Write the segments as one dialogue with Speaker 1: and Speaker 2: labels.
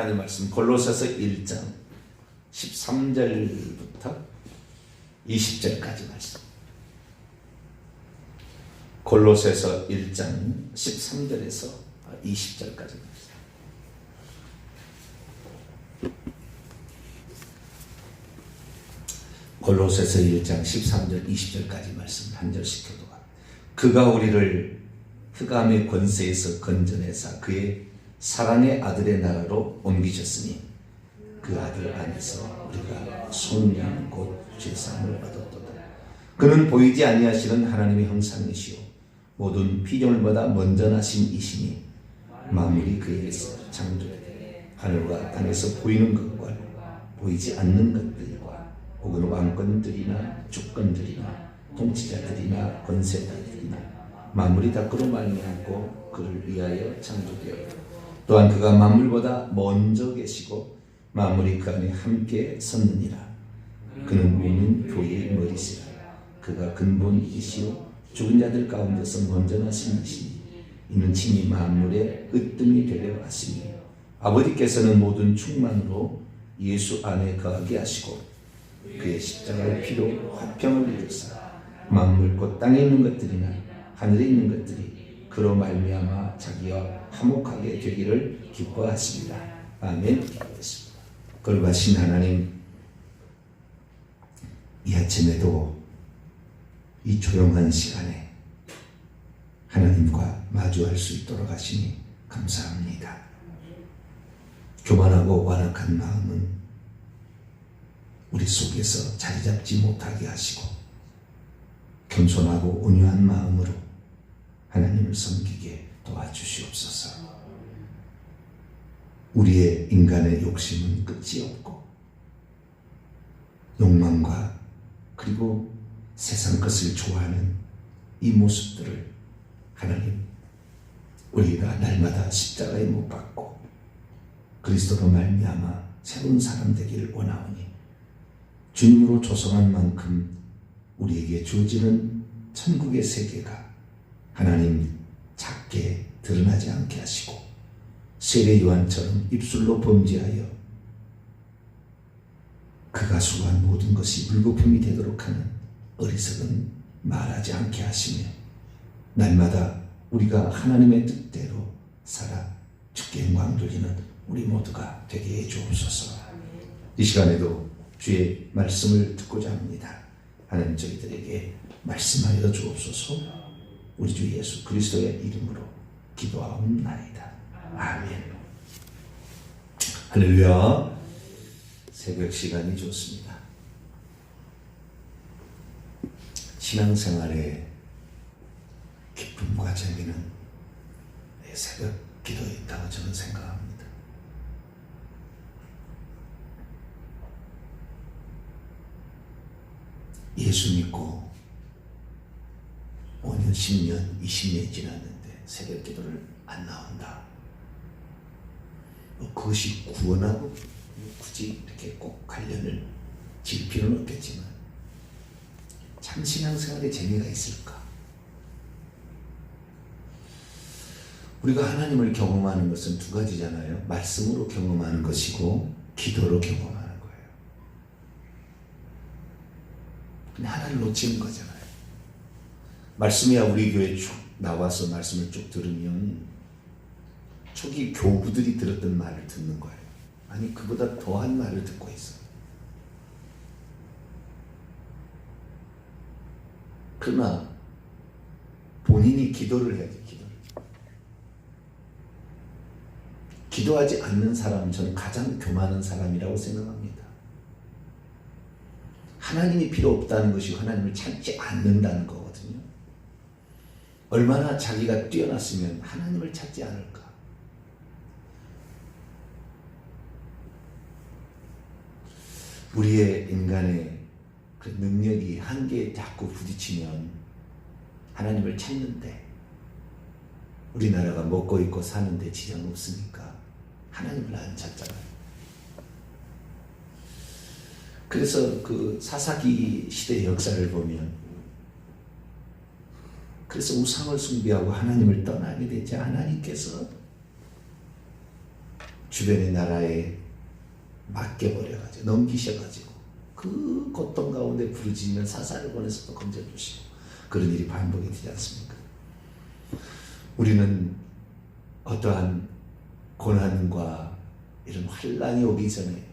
Speaker 1: 하나님 말씀 골로새서 1장 13절부터 20절까지 말씀. 골로새서 1장 13절에서 20절까지 말씀. 골로새서 1장 13절 20절까지 말씀 한 절씩 교도가. 그가 우리를 흑암의 권세에서 건져내사 그의 사랑의 아들의 나라로 옮기셨으니 그 아들 안에서 우리가 속량 곧 죄사함을 얻었도다. 그는 보이지 아니하시는 하나님의 형상이시오 모든 피조물보다 먼저 나신 이시니 만물이 그에게서 창조되되 하늘과 땅에서 보이는 것과 보이지 않는 것들과 혹은 왕권들이나 주권들이나 통치자들이나 권세자들이나 만물이 다 그로 말미암고 그를 위하여 창조되었고 또한 그가 만물보다 먼저 계시고 만물이 그 안에 함께 섰느니라. 그는 모든 교회의 머리시라. 그가 근본이시오 죽은 자들 가운데서 먼저 나신 이시니 이는 친히 만물의 으뜸이 되려 하시니 아버지께서는 모든 충만으로 예수 안에 거하게 하시고 그의 십자가의 피로 화평을 이루사 만물 곧 땅에 있는 것들이나 하늘에 있는 것들이 그로 말미암아 자기와 화목하게 되기를 기뻐하십니다. 아멘. 기도했습니다. 거룩하신 하나님, 이 아침에도 이 조용한 시간에 하나님과 마주할 수 있도록 하시니 감사합니다. 교만하고 완악한 마음은 우리 속에서 자리 잡지 못하게 하시고 겸손하고 온유한 마음으로 하나님을 섬기게 도와주시옵소서. 우리의 인간의 욕심은 끝이 없고 욕망과 그리고 세상 것을 좋아하는 이 모습들을 하나님 우리가 날마다 십자가에 못 박고 그리스도로 말미암아 새로운 사람 되기를 원하오니 주님으로 조성한 만큼 우리에게 주어지는 천국의 세계가 하나님 작게 드러나지 않게 하시고 세례 요한처럼 입술로 범죄하여 그가 수고한 모든 것이 물거품이 되도록 하는 어리석은 말하지 않게 하시며 날마다 우리가 하나님의 뜻대로 살아 주께 영광 돌리는 우리 모두가 되게 해 주옵소서. 이 시간에도 주의 말씀을 듣고자 합니다. 하나님 저희들에게 말씀하여 주옵소서. 우리 주 예수 그리스도의 이름으로 기도하옵나이다. 아멘. 할렐루야. 새벽 시간이 좋습니다. 신앙생활의 기쁨과 재미는 새벽 기도에 있다고 저는 생각합니다. 예수 믿고 5년, 10년, 20년이 지났는데 새벽 기도를 안 나온다. 그것이 구원하고 굳이 이렇게 꼭 관련을 질 필요는 없겠지만 참 신앙생활에 재미가 있을까? 우리가 하나님을 경험하는 것은 두 가지잖아요. 말씀으로 경험하는 것이고 기도로 경험하는 거예요. 근데 하나를 놓치는 거잖아요. 말씀이야 우리 교회에 쭉 나와서 말씀을 쭉 들으면 초기 교부들이 들었던 말을 듣는 거예요. 아니 그보다 더한 말을 듣고 있어요. 그러나 본인이 기도를 해야지. 기도하지 않는 사람은 저는 가장 교만한 사람이라고 생각합니다. 하나님이 필요 없다는 것이 하나님을 찾지 않는다는 거거든요. 얼마나 자기가 뛰어났으면 하나님을 찾지 않을까. 우리의 인간의 그 능력이 한계에 자꾸 부딪히면 하나님을 찾는데 우리나라가 먹고 입고 사는데 지장 없으니까 하나님을 안 찾잖아요. 그래서 그 사사기 시대의 역사를 보면 그래서 우상을 숭배하고 하나님을 떠나게 되자 하나님께서 주변의 나라에 맡겨버려가지고 넘기셔가지고 그 고통 가운데 부르짖는 사사를 보내서 또 건져주시고 그런 일이 반복이 되지 않습니까? 우리는 어떠한 고난과 이런 환난이 오기 전에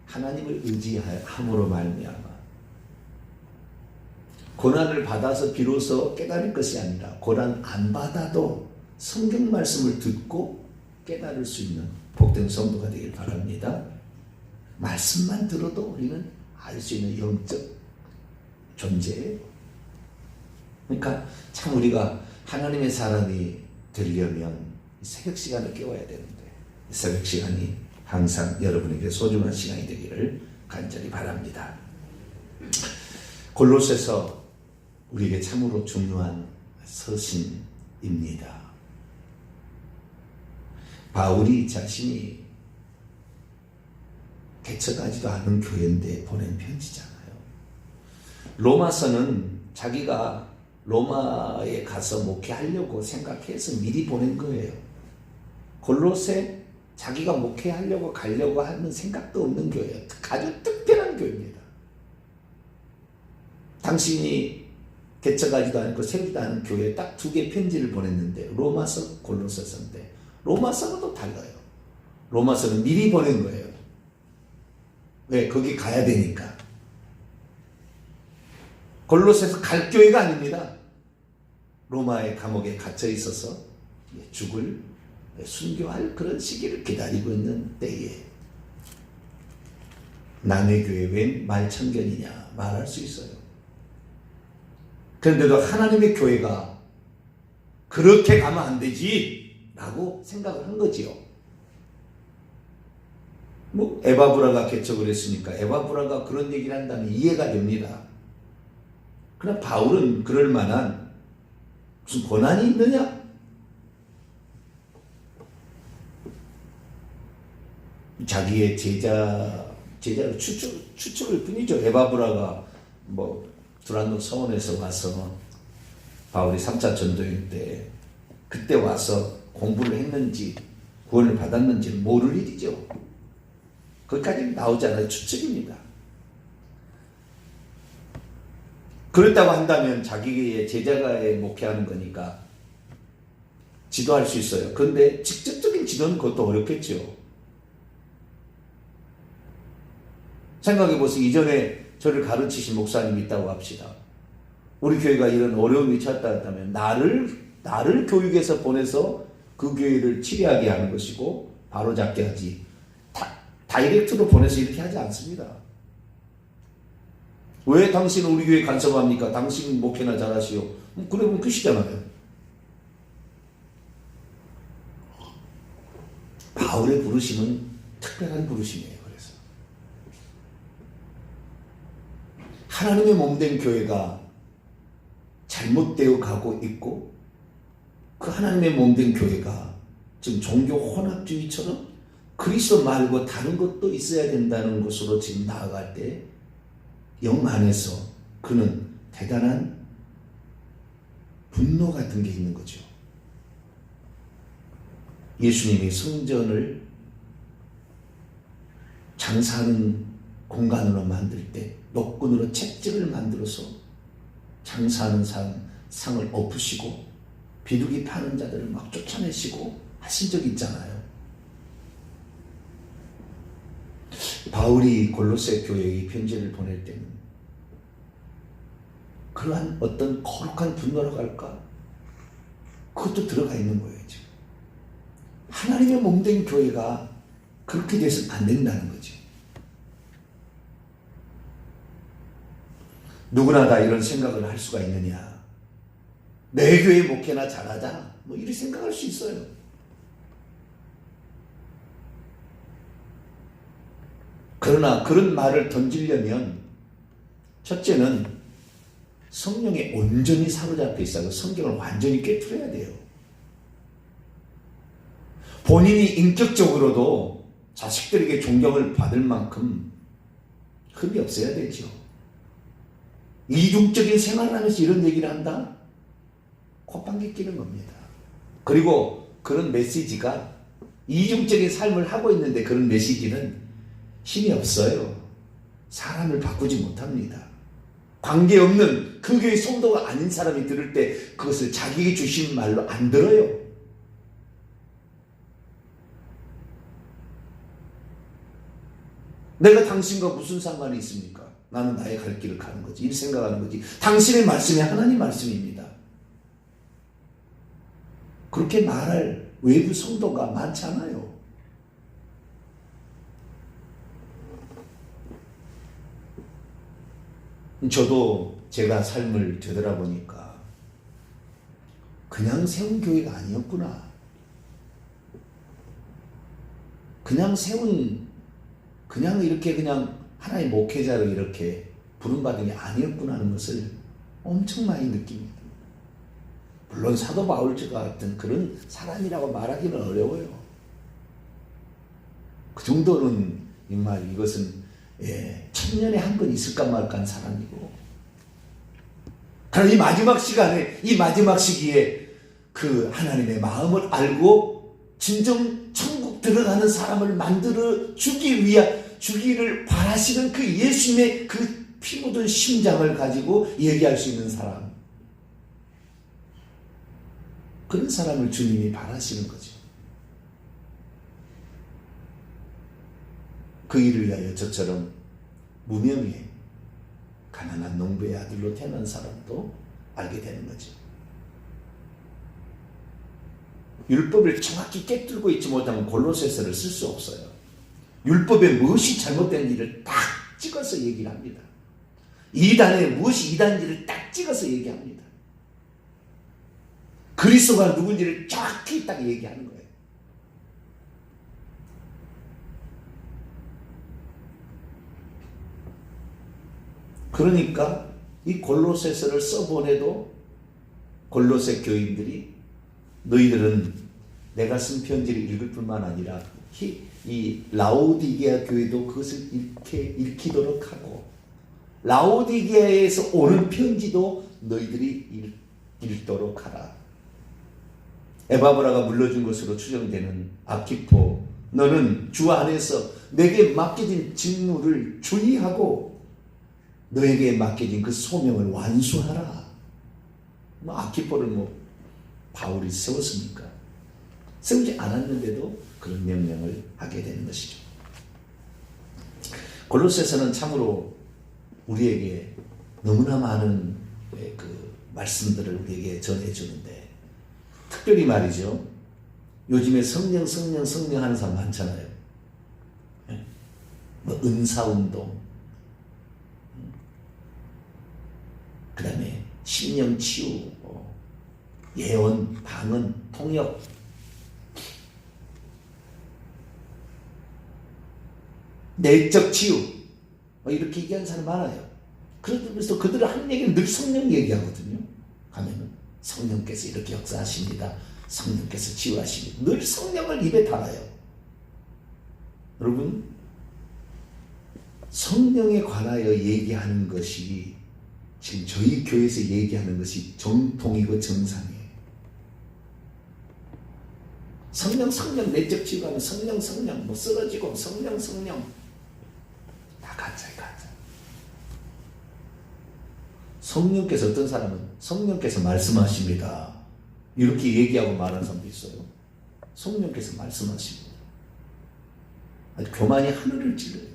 Speaker 1: 하나님을 의지함으로 말미암아 고난을 받아서 비로소 깨달을 것이 아니라 고난 안 받아도 성경 말씀을 듣고 깨달을 수 있는 복된 성도가 되길 바랍니다. 말씀만 들어도 우리는 알 수 있는 영적 존재예요. 그러니까 참 우리가 하나님의 사람이 되려면 새벽 시간을 깨워야 되는데 새벽 시간이 항상 여러분에게 소중한 시간이 되기를 간절히 바랍니다. 골로새서 우리에게 참으로 중요한 서신입니다. 바울이 자신이 개척하지도 않은 교회인데 보낸 편지잖아요. 로마서는 자기가 로마에 가서 목회하려고 생각해서 미리 보낸 거예요. 골로새 자기가 목회하려고 가려고 하는 생각도 없는 교회예요. 아주 특별한 교회입니다. 당신이 개척하지도 않고 세우지도 않은 교회에 딱 2개 편지를 보냈는데 로마서, 골로새서인데 로마서는 또 달라요. 로마서는 미리 보낸 거예요. 왜? 거기 가야 되니까. 골로새서 갈 교회가 아닙니다. 로마의 감옥에 갇혀 있어서 죽을 순교할 그런 시기를 기다리고 있는 때에 남의 교회 웬 말천견이냐 말할 수 있어요. 그런데도 하나님의 교회가 그렇게 가면 안 되지 라고 생각을 한 거지요. 뭐 에바브라가 개척을 했으니까 에바브라가 그런 얘기를 한다면 이해가 됩니다. 그러나 바울은 그럴 만한 무슨 권한이 있느냐? 자기의 제자를 추측을 뿐이죠. 에바브라가 뭐 두란노 서원에서 와서 바울이 3차 전도행 때 그때 와서 공부를 했는지 구원을 받았는지는 모를 일이죠. 거기까지 나오지 않아요. 추측입니다. 그렇다고 한다면 자기의 제자가 목회하는 거니까 지도할 수 있어요. 그런데 직접적인 지도는 그것도 어렵겠죠. 생각해보세요. 이전에 저를 가르치신 목사님이 있다고 합시다. 우리 교회가 이런 어려움이 찾았다면 나를 교육해서 보내서 그 교회를 치료하게 하는 것이고 바로잡게 하지 다이렉트로 보내서 이렇게 하지 않습니다. 왜 당신은 우리 교회에 간섭합니까? 당신 목회나 잘하시오. 그러면 끝이잖아요. 바울의 부르심은 특별한 부르심이에요. 그래서 하나님의 몸된 교회가 잘못되어 가고 있고 그 하나님의 몸된 교회가 지금 종교 혼합주의처럼 그리스도 말고 다른 것도 있어야 된다는 것으로 지금 나아갈 때 영 안에서 그는 대단한 분노 같은 게 있는 거죠. 예수님이 성전을 장사하는 공간으로 만들 때 노끈으로 채찍을 만들어서 장사하는 상을 엎으시고 비둘기 파는 자들을 막 쫓아내시고 하신 적이 있잖아요. 바울이 골로새 교회에 편지를 보낼 때는 그러한 어떤 거룩한 분노라고 할까? 그것도 들어가 있는 거예요. 지금. 하나님의 몸된 교회가 그렇게 돼서는 안 된다는 거죠. 누구나 다 이런 생각을 할 수가 있느냐? 내 교회 목회나 잘하자. 뭐 이렇게 생각할 수 있어요. 그러나 그런 말을 던지려면 첫째는 성령에 온전히 사로잡혀 있어서 성경을 완전히 깨트려야 돼요. 본인이 인격적으로도 자식들에게 존경을 받을 만큼 흠이 없어야 되죠. 이중적인 생활을 하면서 이런 얘기를 한다? 콧방귀 끼는 겁니다. 그리고 그런 메시지가 이중적인 삶을 하고 있는데 그런 메시지는 힘이 없어요. 사람을 바꾸지 못합니다. 관계없는 그 교회 성도가 아닌 사람이 들을 때 그것을 자기에게 주신 말로 안 들어요. 내가 당신과 무슨 상관이 있습니까? 나는 나의 갈 길을 가는 거지. 이렇게 생각하는 거지. 당신의 말씀이 하나님 말씀입니다. 그렇게 말할 외부 성도가 많지 않아요. 저도 제가 삶을 되돌아보니까 그냥 세운 교회가 아니었구나. 그냥 이렇게 그냥 하나의 목회자로 이렇게 부름받은 게 아니었구나 하는 것을 엄청 많이 느낍니다. 물론 사도 바울 같은 그런 사람이라고 말하기는 어려워요. 그 정도는 정말 이것은 천년에 한 번 있을까 말까 한 사람이고, 그럼 이 마지막 시간에, 이 마지막 시기에 그 하나님의 마음을 알고 진정 천국 들어가는 사람을 만들어 주기를 바라시는 그 예수님의 그 피 묻은 심장을 가지고 얘기할 수 있는 사람, 그런 사람을 주님이 바라시는 거죠. 그 일을 위하여 저처럼 무명의 가난한 농부의 아들로 태어난 사람도 알게 되는 거죠. 율법을 정확히 깨뜨리고 있지 못하면 골로새서를 쓸 수 없어요. 율법에 무엇이 잘못된 일을 딱 찍어서 얘기를 합니다. 이단에 무엇이 이단인지를 딱 찍어서 얘기합니다. 그리스도가 누군지를 정확히 딱 얘기하는 거예요. 그러니까 이 골로새서를 써보내도 골로새 교인들이 너희들은 내가 쓴 편지를 읽을 뿐만 아니라 이 라오디게아 교회도 그것을 읽히도록 하고, 라오디게아에서 오는 편지도 너희들이 읽도록 하라. 에바브라가 물러준 것으로 추정되는 아키포, 너는 주 안에서 내게 맡겨진 직무를 주의하고 너에게 맡겨진 그 소명을 완수하라. 아키포를 바울이 세웠습니까? 세우지 않았는데도 그런 명령을 하게 되는 것이죠. 골로새서는 참으로 우리에게 너무나 많은 그 말씀들을 우리에게 전해주는데, 특별히 말이죠, 요즘에 성령 하는 사람 많잖아요. 은사운동, 그 다음에 심령치유, 예언, 방언, 통역, 내적 치유, 이렇게 얘기하는 사람 많아요. 그래서 그들은 한 얘기는 늘 성령 얘기하거든요. 가면은 성령께서 이렇게 역사하십니다. 성령께서 치유하십니다. 늘 성령을 입에 달아요. 여러분, 성령에 관하여 얘기하는 것이 지금 저희 교회에서 얘기하는 것이 정통이고 정상이에요. 성령 내적 치유하면 성령 쓰러지고 성령 다 가짜예요. 성령께서, 어떤 사람은 성령께서 말씀하십니다 이렇게 얘기하고 말하는 사람도 있어요. 성령께서 말씀하십니다. 교만이 하늘을 찔러요.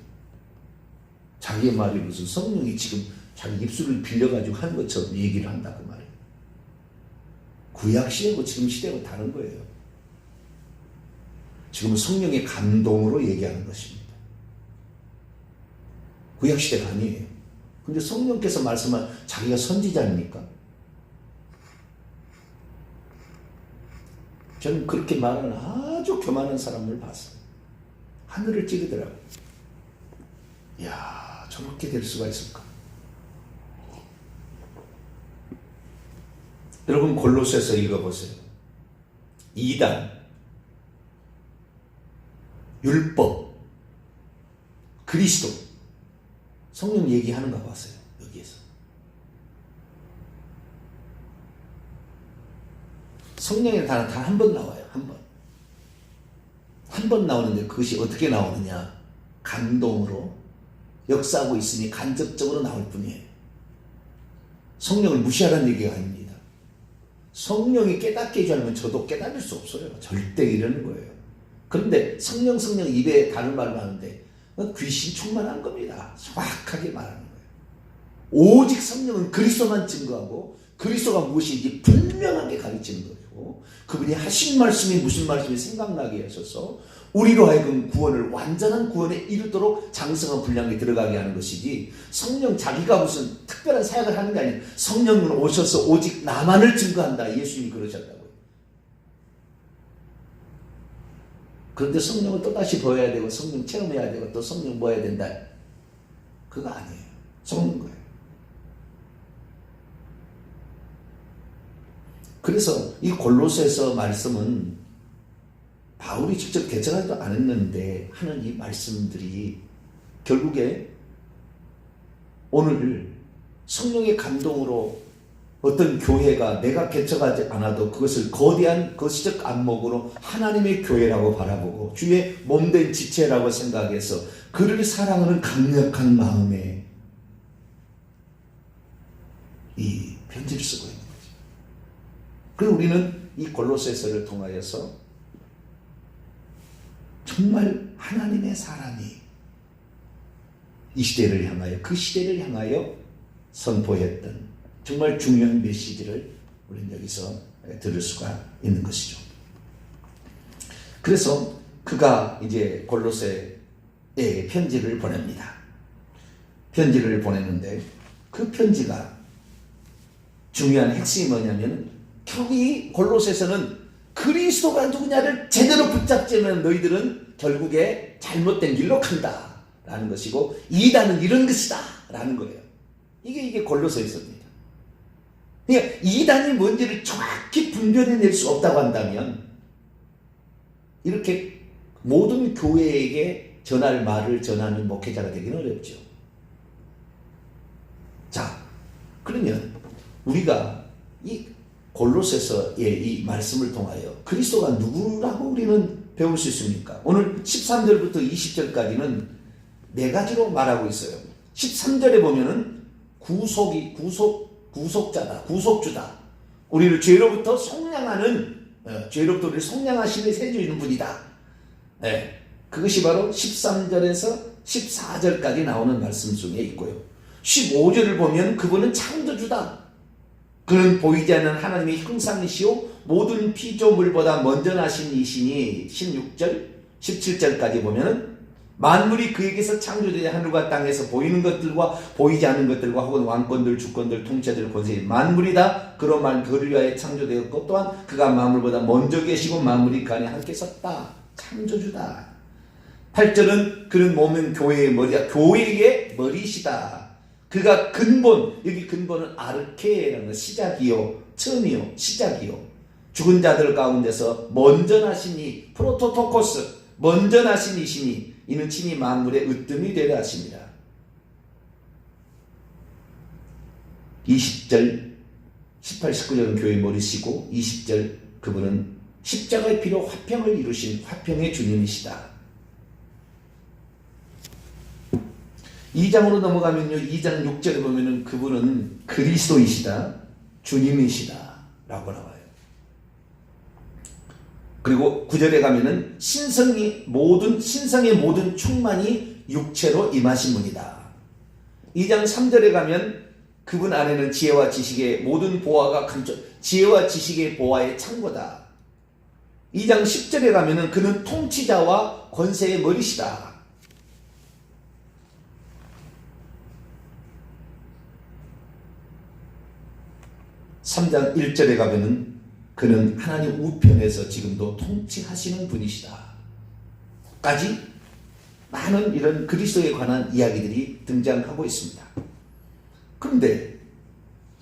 Speaker 1: 자기의 말이 무슨 성령이 지금 자기 입술을 빌려가지고 하는 것처럼 얘기를 한다 그 말이에요. 구약 시대고 지금 시대고 다른 거예요. 지금은 성령의 감동으로 얘기하는 것입니다. 구약 시대가 아니에요. 근데 성령께서 말씀한, 자기가 선지자입니까? 저는 그렇게 말하는 아주 교만한 사람을 봤어요. 하늘을 찌르더라고요. 이야, 저렇게 될 수가 있을까? 여러분, 골로새서 읽어보세요. 이단, 율법, 그리스도, 성령 얘기하는 거 봤어요. 여기에서 성령의 단어 단 한 번 나와요. 한 번. 한 번 나오는데 그것이 어떻게 나오느냐? 감동으로 역사하고 있으니 간접적으로 나올 뿐이에요. 성령을 무시하라는 얘기가 아닙니다. 성령이 깨닫게 해주지 않으면 저도 깨달을 수 없어요. 절대 이러는 거예요. 그런데 성령 입에 다른 말을 하는데 귀신 충만한 겁니다. 정확하게 말하는 거예요. 오직 성령은 그리스도만 증거하고 그리스도가 무엇인지 분명하게 가르치는 거죠. 그분이 하신 말씀이 무슨 말씀이 생각나게 하셔서 우리로 하여금 구원을 완전한 구원에 이르도록 장성한 분량에 들어가게 하는 것이지, 성령 자기가 무슨 특별한 사역을 하는 게 아니에요. 성령은 오셔서 오직 나만을 증거한다. 예수님이 그러셨다고요. 그런데 성령을 또다시 보여야 되고 성령 체험해야 되고 또 성령 뭐 해야 된다. 그거 아니에요. 속는 거예요. 그래서 이 골로새서 말씀은 바울이 직접 개정하지도 않았는데 하는 이 말씀들이 결국에 오늘 성령의 감동으로 어떤 교회가 내가 개척하지 않아도 그것을 거대한 거시적 안목으로 하나님의 교회라고 바라보고 주의 몸된 지체라고 생각해서 그를 사랑하는 강력한 마음에 이 편지를 쓰고 있는 거죠. 그리고 우리는 이 골로새서를 통하여서 정말 하나님의 사람이 이 시대를 향하여, 그 시대를 향하여 선포했던 정말 중요한 메시지를 우리는 여기서 들을 수가 있는 것이죠. 그래서 그가 이제 골로새에 편지를 보냅니다. 편지를 보냈는데 그 편지가 중요한 핵심이 뭐냐면 결국 이 골로새서는 그리스도가 누구냐를 제대로 붙잡지면 너희들은 결국에 잘못된 길로 간다 라는 것이고 이단은 이런 것이다 라는 거예요. 이게 골로새서입니다. 그러니까 이단이 뭔지를 정확히 분별해낼 수 없다고 한다면 이렇게 모든 교회에게 전할 말을 전하는 목회자가 되기는 어렵죠. 자, 그러면 우리가 이 골로새서의 이 말씀을 통하여 그리스도가 누구라고 우리는 배울 수 있습니까? 오늘 13절부터 20절까지는 네 가지로 말하고 있어요. 13절에 보면은 구속자다, 구속주다. 우리를 죄로부터 속량하는, 죄로부터 우리를 속량하시는 세주이는 분이다. 네, 그것이 바로 13절에서 14절까지 나오는 말씀 중에 있고요. 15절을 보면 그분은 창조주다. 그는 보이지 않는 하나님의 형상이시오 모든 피조물보다 먼저 나신 이시니 16절, 17절까지 보면은 만물이 그에게서 창조되자 하늘과 땅에서 보이는 것들과 보이지 않는 것들과 혹은 왕권들, 주권들, 통치자들, 권세 만물이 다 그런 그를 위하여 창조되었고 또한 그가 만물보다 먼저 계시고 만물이 그 안에 함께 섰다. 창조주다. 8절은 그는 몸은 교회의 머리다. 교회의 머리시다. 그가 근본, 여기 근본은 아르케라는 것, 시작이요, 처음이요, 시작이요. 죽은 자들 가운데서 먼저 나시니, 프로토토코스, 먼저 나신 이시니, 이는 친히 만물의 으뜸이 되려 하십니다. 20절, 18, 19절은 교회의 머리시고, 20절, 그분은 십자가의 피로 화평을 이루신 화평의 주님이시다. 2장으로 넘어가면요. 2장 6절에 보면은 그분은 그리스도이시다. 주님이시다. 라고 나와요. 그리고 9절에 가면은 신성의 모든 충만이 육체로 임하신 분이다. 2장 3절에 가면 그분 안에는 지혜와 지식의 모든 보화가 감춰, 지혜와 지식의 보화의 창고다. 2장 10절에 가면은 그는 통치자와 권세의 머리시다. 3장 1절에 가면은 그는 하나님 우편에서 지금도 통치하시는 분이시다. 까지 많은 이런 그리스도에 관한 이야기들이 등장하고 있습니다. 그런데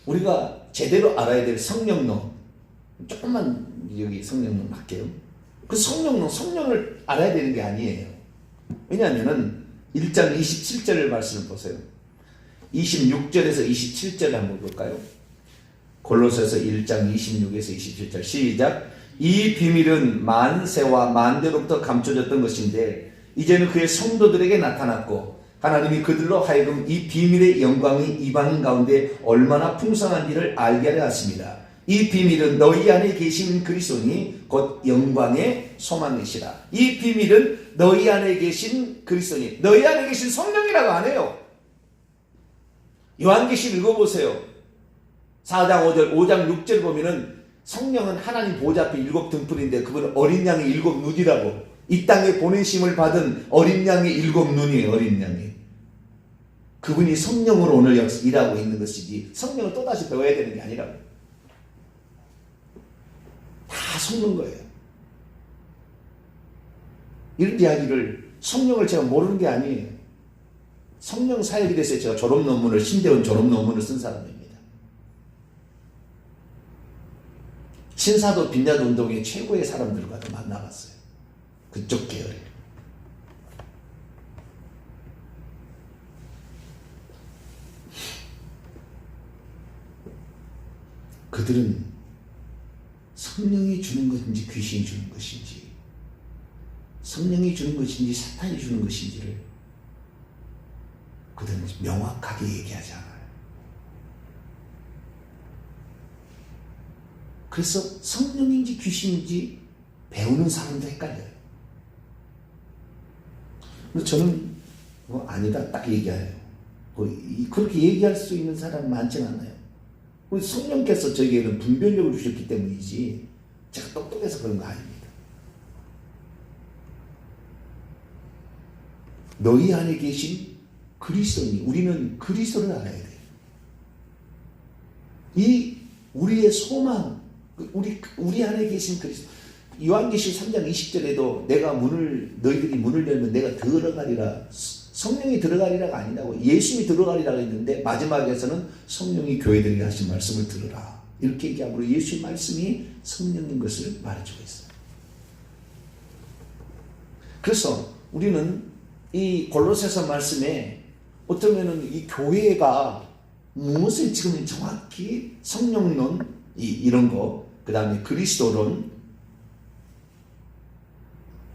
Speaker 1: 우리가 제대로 알아야 될 성령론, 조금만 여기 성령론 할게요. 그 성령을 알아야 되는 게 아니에요. 왜냐하면은 1장 27절을 말씀을 보세요. 26절에서 27절을 한번 볼까요? 골로새서 1장 26에서 27절 시작. 이 비밀은 만세와 만대로부터 감춰졌던 것인데 이제는 그의 성도들에게 나타났고 하나님이 그들로 하여금 이 비밀의 영광이 이방인 가운데 얼마나 풍성한지를 알게 하려 하십니다. 이 비밀은 너희 안에 계신 그리스도니 곧 영광의 소망이시라. 이 비밀은 너희 안에 계신 그리스도니, 너희 안에 계신 성령이라고 안 해요. 요한계시록 읽어보세요. 4장 5절, 5장 6절 보면은 성령은 하나님 보좌 앞에 7 등불인데 그분은 어린 양의 7 눈이라고. 이 땅에 보내심을 받은 어린 양의 7 눈이에요. 어린 양이. 그분이 성령으로 오늘 일하고 있는 것이지 성령을 또다시 배워야 되는 게 아니라고. 다 속는 거예요. 이런 이야기를 성령을 제가 모르는 게 아니에요. 성령 사역에 대해서 제가 졸업논문을 신대원 졸업논문을 쓴 사람입니다. 신사도 빈야도 운동의 최고의 사람들과도 만나봤어요. 그쪽 계열에. 그들은 성령이 주는 것인지 귀신이 주는 것인지, 성령이 주는 것인지 사탄이 주는 것인지를 그들은 명확하게 얘기하지 않아요. 그래서 성령인지 귀신인지 배우는 사람도 헷갈려요. 근데 저는 아니다 딱 얘기해요. 그렇게 얘기할 수 있는 사람 많지는 않아요. 우리 성령께서 저에게는 분별력을 주셨기 때문이지 제가 똑똑해서 그런 거 아닙니다. 너희 안에 계신 그리스도니, 우리는 그리스도를 알아야 돼요. 이 우리의 소망, 우리 안에 계신 그리스도. 요한계시록 3장 20절에도 내가 너희들이 문을 열면 내가 들어가리라. 성령이 들어가리라가 아니라고, 예수님이 들어가리라고 했는데 마지막에서는 성령이 교회들에게 하신 말씀을 들으라. 이렇게 얘기함으로 예수의 말씀이 성령인 것을 말해주고 있어요. 그래서 우리는 이 골로새서 말씀에 어쩌면은 이 교회가 무엇을 지금 정확히 성령론, 이런 거, 그 다음에 그리스도론,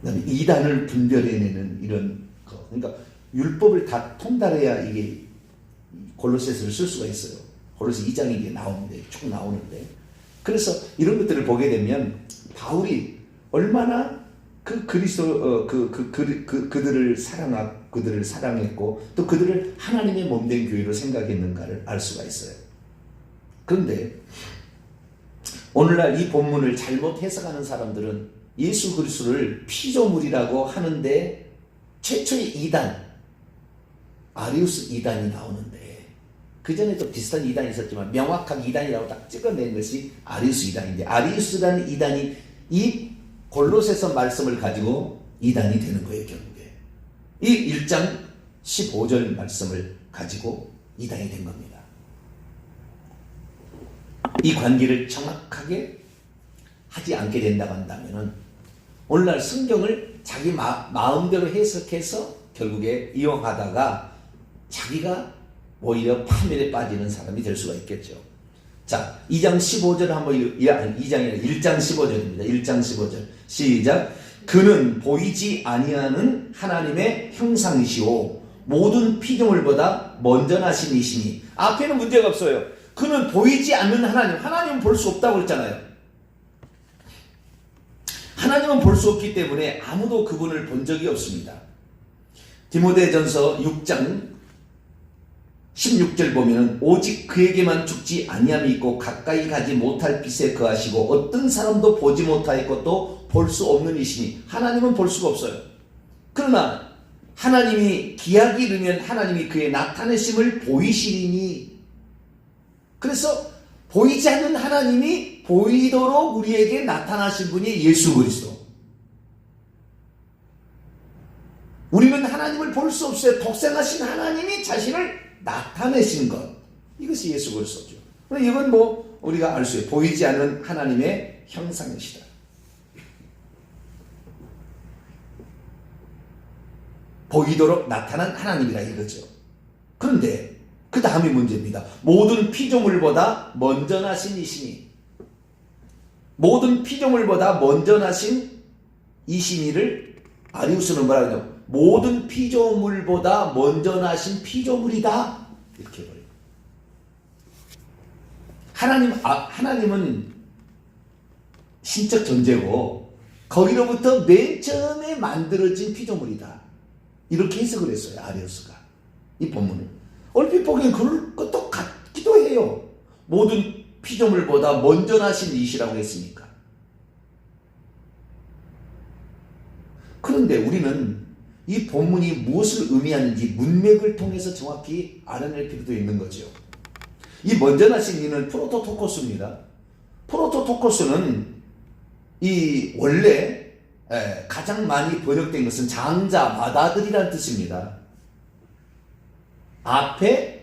Speaker 1: 그 다음에 이단을 분별해내는 이런 거. 그러니까 율법을 다 통달해야 이게 골로새서를 쓸 수가 있어요. 골로새 2장에 이게 나오는데, 쭉 나오는데. 그래서 이런 것들을 보게 되면 바울이 얼마나 그 그리스도, 그들을 사랑했고 또 그들을 하나님의 몸된 교회로 생각했는가를 알 수가 있어요. 그런데 오늘날 이 본문을 잘못 해석하는 사람들은 예수 그리스도를 피조물이라고 하는데 최초의 이단, 아리우스 이단이 나오는데 그전에도 비슷한 이단이 있었지만 명확하게 이단이라고 딱 찍어낸 것이 아리우스 이단인데, 아리우스라는 이단이 이 골로새서 말씀을 가지고 이단이 되는 거예요. 결국에 이 1장 15절 말씀을 가지고 이단이 된 겁니다. 이 관계를 정확하게 하지 않게 된다고 한다면 오늘날 성경을 자기 마음대로 해석해서 결국에 이용하다가 자기가 오히려 파멸에 빠지는 사람이 될 수가 있겠죠. 자, 2장 15절 한번 2장이 1장 15절입니다. 1장 15절 시작. 그는 보이지 아니하는 하나님의 형상이시오 모든 피조물보다 먼저 나신 이시니. 앞에는 문제가 없어요. 그는 보이지 않는 하나님은 볼 수 없다고 했잖아요. 하나님은 볼 수 없기 때문에 아무도 그분을 본 적이 없습니다. 디모데전서 6장 16절 보면은 오직 그에게만 죽지 아니함이 있고 가까이 가지 못할 빛에 거하시고 어떤 사람도 보지 못하였고 또 볼 수 없는 이시니. 하나님은 볼 수가 없어요. 그러나 하나님이 기약이 이르면 하나님이 그의 나타내심을 보이시리니. 그래서 보이지 않는 하나님이 보이도록 우리에게 나타나신 분이 예수 그리스도. 우리는 하나님을 볼 수 없어요. 독생하신 하나님이 자신을 나타내신 것, 이것이 예수 그리스도죠. 이건 우리가 알 수 있어요. 보이지 않는 하나님의 형상이시다. 보이도록 나타난 하나님이라 이거죠. 그런데 그 다음이 문제입니다. 모든 피조물보다 먼저 나신 이시니. 모든 피조물보다 먼저 나신 이신이를 아리우스는 뭐라 그러냐? 모든 피조물보다 먼저 나신 피조물이다. 이렇게 해버려요. 하나님은 신적 존재고 거기로부터 맨 처음에 만들어진 피조물이다. 이렇게 해석을 했어요. 아리우스가. 이 본문을. 얼핏 보기엔 그럴 것도 같기도 해요. 모든 피조물보다 먼저 나신 이시라고 했으니까. 그런데 우리는 이 본문이 무엇을 의미하는지 문맥을 통해서 정확히 알아낼 필요도 있는 거죠. 이 먼저 나신 이는 프로토토코스입니다. 프로토토코스는 이 원래 가장 많이 번역된 것은 장자, 맏아들이라는 뜻입니다. 앞에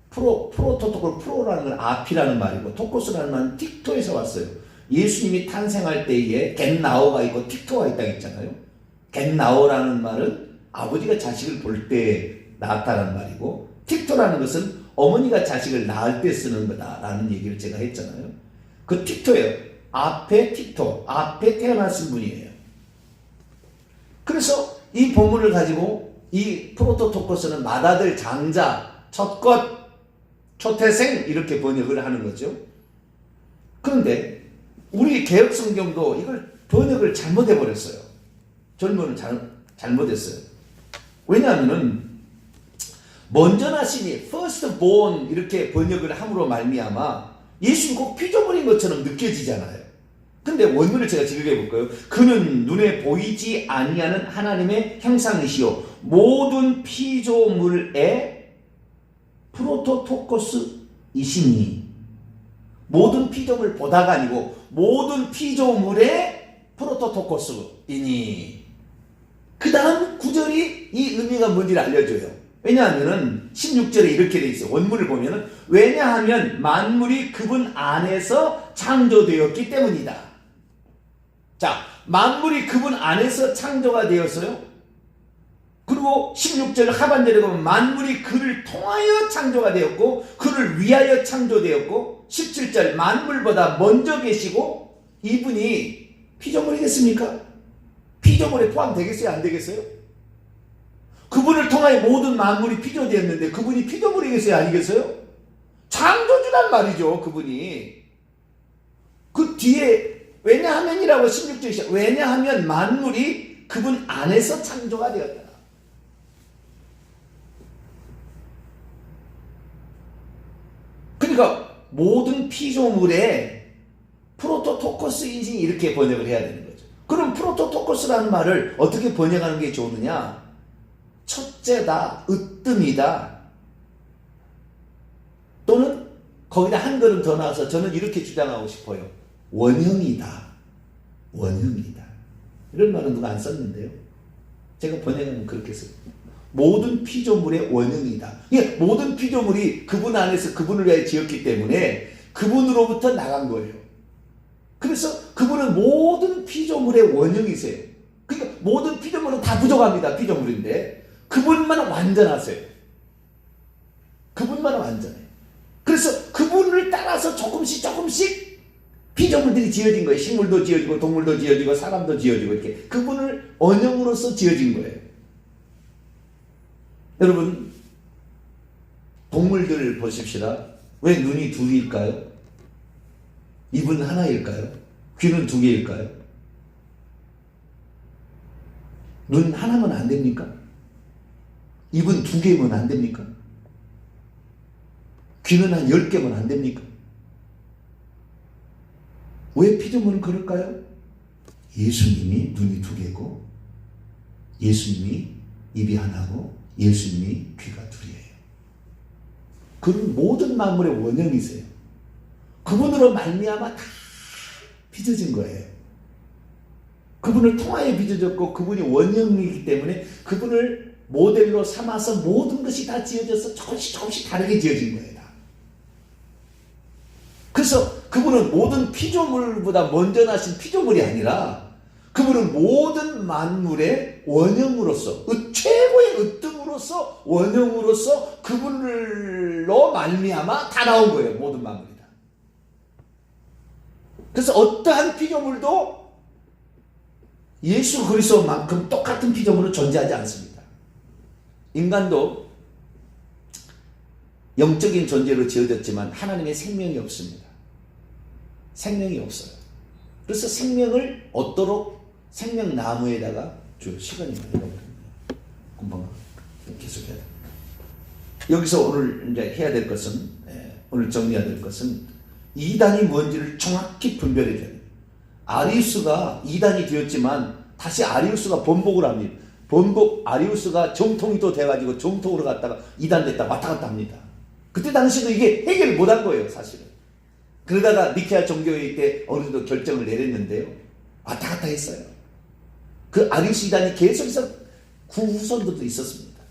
Speaker 1: 프로토토콜, 프로라는 건 앞이라는 말이고 토코스라는 말은 틱토에서 왔어요. 예수님이 탄생할 때에 겐나오가 있고 틱토가 있다고 했잖아요. 겐나오라는 말은 아버지가 자식을 볼 때 낳았다는 말이고, 틱토라는 것은 어머니가 자식을 낳을 때 쓰는 거다라는 얘기를 제가 했잖아요. 그 틱토예요. 앞에 틱토, 앞에 태어났은 분이에요. 그래서 이 본문을 가지고 이 프로토토코스는 맏아들, 장자, 첫것, 초태생 이렇게 번역을 하는 거죠. 그런데 우리 개혁성경도 이걸 번역을 잘못해버렸어요. 절문을 잘못했어요. 왜냐하면은 먼저 나시니 firstborn 이렇게 번역을 함으로 말미암아 예수는 꼭 피조물인 것처럼 느껴지잖아요. 근데 원문을 제가 읽어볼까요? 그는 눈에 보이지 아니하는 하나님의 형상이시요 모든 피조물의 프로토토코스이시니, 모든 피조물 보다가 아니고 모든 피조물의 프로토토코스이니. 그 다음 구절이 이 의미가 뭔지를 알려줘요. 왜냐하면은 16절에 이렇게 돼 있어요. 원문을 보면은 왜냐하면 만물이 그분 안에서 창조되었기 때문이다. 자, 만물이 그분 안에서 창조가 되었어요. 그리고 16절 하반절에 보면 만물이 그를 통하여 창조가 되었고 그를 위하여 창조되었고, 17절 만물보다 먼저 계시고, 이분이 피조물이겠습니까? 피조물에 포함되겠어요? 안 되겠어요? 그분을 통하여 모든 만물이 피조되었는데 그분이 피조물이겠어요? 아니겠어요? 창조주란 말이죠. 그분이. 그 뒤에 왜냐하면이라고 16절에 시작. 왜냐하면 만물이 그분 안에서 창조가 되었다. 그러니까 모든 피조물의 프로토토코스인지 이렇게 번역을 해야 되는 거죠. 그럼 프로토토코스라는 말을 어떻게 번역하는 게 좋으느냐? 첫째다, 으뜸이다. 또는 거기다 한 걸음 더 나와서 저는 이렇게 주장하고 싶어요. 원형이다. 원형이다. 이런 말은 누가 안 썼는데요. 제가 번역하면 그렇게 써요. 모든 피조물의 원형이다. 모든 피조물이 그분 안에서 그분을 위해 지었기 때문에 그분으로부터 나간 거예요. 그래서 그분은 모든 피조물의 원형이세요. 그러니까 모든 피조물은 다 부족합니다. 피조물인데 그분만 완전하세요. 그분만 완전해요. 그래서 그분을 따라서 조금씩 피조물들이 지어진 거예요. 식물도 지어지고 동물도 지어지고 사람도 지어지고 이렇게 그분을 원형으로서 지어진 거예요. 여러분, 동물들 보십시다. 왜 눈이 둘일까요? 입은 하나일까요? 귀는 두 개일까요? 눈 하나면 안 됩니까? 입은 두 개면 안 됩니까? 귀는 한 10개면 안 됩니까? 왜 피조물은 그럴까요? 예수님이 눈이 두 개고, 예수님이 입이 하나고, 예수님이 귀가 둘이에요. 그는 모든 만물의 원형이세요. 그분으로 말미암아 다 빚어진 거예요. 그분을 통하여 빚어졌고 그분이 원형이기 때문에 그분을 모델로 삼아서 모든 것이 다 지어져서 조금씩 다르게 지어진 거예요. 다. 그래서 그분은 모든 피조물보다 먼저 나신 피조물이 아니라 그분은 모든 만물의 원형으로서 최고의 으뜸으로서 원형으로서 그분으로 말미암아 다 나온 거예요. 모든 만물이 다. 그래서 어떠한 피조물도 예수 그리스도만큼 똑같은 피조물은 존재하지 않습니다. 인간도 영적인 존재로 지어졌지만 하나님의 생명이 없습니다. 생명이 없어요. 그래서 생명을 얻도록 생명나무에다가 시간이 많이 걸립니다. 금방 계속해야 됩니다. 여기서 오늘 이제 해야 될 것은, 오늘 정리해야 될 것은 이단이 뭔지를 정확히 분별해야 됩니다. 아리우스가 이단이 되었지만 다시 아리우스가 번복을 합니다. 아리우스가 정통이 또 돼가지고 정통으로 갔다가 이단 됐다 왔다 갔다 합니다. 그때 당시도 이게 해결을 못한 거예요, 사실은. 그러다가 니케아 종교회의 때 어느 정도 결정을 내렸는데요. 왔다 갔다 했어요. 그 아리우스 이단이 계속해서 후손들도 있었습니다.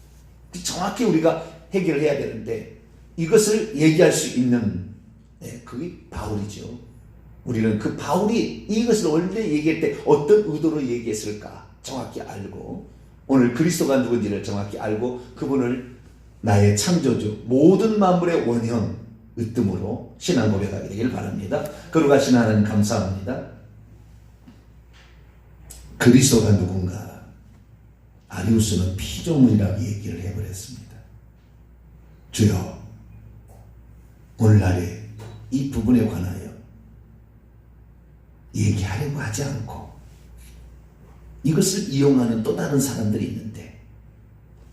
Speaker 1: 정확히 우리가 해결을 해야 되는데 이것을 얘기할 수 있는 그게 바울이죠. 우리는 그 바울이 이것을 원래 얘기할 때 어떤 의도로 얘기했을까 정확히 알고 오늘 그리스도가 누군지를 정확히 알고 그분을 나의 창조주 모든 만물의 원형 으뜸으로 신앙 고백하게 되길 바랍니다. 거룩하신 하나님 감사합니다. 그리스도가 누군가 아리우스는 피조물이라고 얘기를 해버렸습니다. 주여 오늘날에 이 부분에 관하여 얘기하려고 하지 않고 이것을 이용하는 또 다른 사람들이 있는데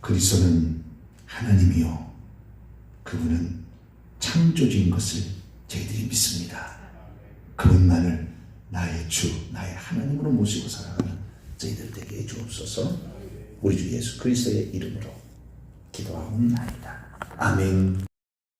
Speaker 1: 그리스도는 하나님이요 그분은 창조주인 것을 저희들이 믿습니다. 그분만을 나의 주 나의 하나님으로 모시고 살아가는 저희들 되게 주옵소서. 우리 주 예수 그리스도의 이름으로 기도하옵나이다. 아멘.